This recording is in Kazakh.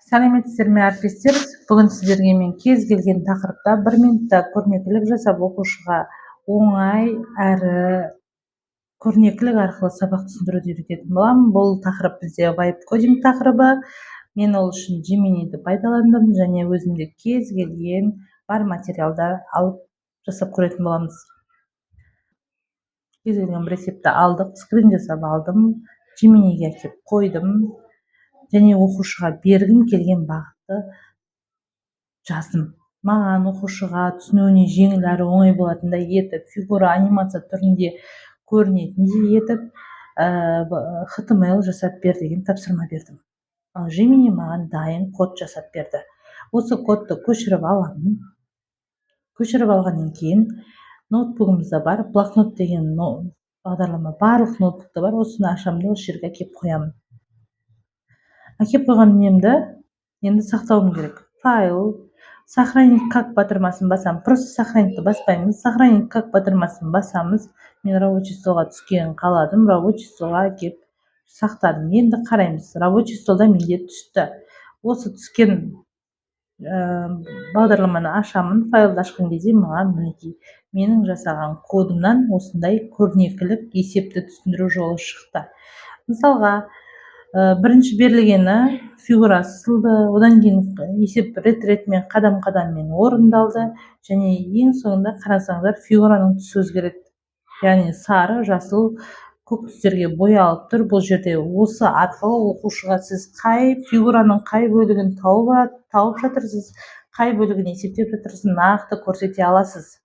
Сәлеметсіздер ме, әріптестер? Бүгін сіздерге мен кез келген тақырыпта 1 минутта көрнекілік жасап оқушыға оңай әрі көрнекілік арқылы сабақ түсіндіруді үйрететін боламын. Бұл тақырып бізде вайп кодинг тақырыбы. Мен ол үшін Gemini'ді пайдаландым және өзімде кез келген бар материалды алып жасап көретін боламыз. Кез келген бір есепті алдық, скрин жасап алдым, Gemini'ге әкеліп қойдым және оқушыға бергім келген бағытты жаздым. Маған оқушыға түсінуіне жеңіл әрі оңай болатындай етіп, фигура анимация түрінде көрінетіндей етіп, HTML жасап бер деген тапсырма бердім. Ал Gemini маған дайын код жасап берді. Осы кодты көшіріп аламын. Көшіріп алғаннан кейін ноутбугымызда бар, блокнот деген бағдарлама барлық ноутбукта бар. Осыны ашамын, осы жерге әкеп қоямын. Әкеп қойған немді енді сақтауым керек. Файл, сохранить как батырмасын басамын. Просто сохранитті баспаймыз. Сохранить как батырмасын басамыз. Мен рабочий столға түскен қаладым. Рабочий столға әкеп сақтадым. Енді қараймыз. Рабочий столда менде түсті. Осы түскен бағдарламаны ашамын. Файлды ашқан кезде маған мінекей менің жасаған кодымнан осындай көрнекілік есепті түсіндіру жолы шықты. Мысалға, бірінші берілгені фигура сызылды, одан кейін есеп рет-ретмен қадам-қадаммен орындалды және ең соңында қарасаңыздар фигураның түсі өзгереді. Яғни сары, жасыл, көк түстерге боялып тұр. Бұл жерде осы арқылы оқушыға сіз қай фигураның қай бөлігін тауып жатырсыз, қай бөлігін есептеп жатырсыз, нақты көрсете аласыз.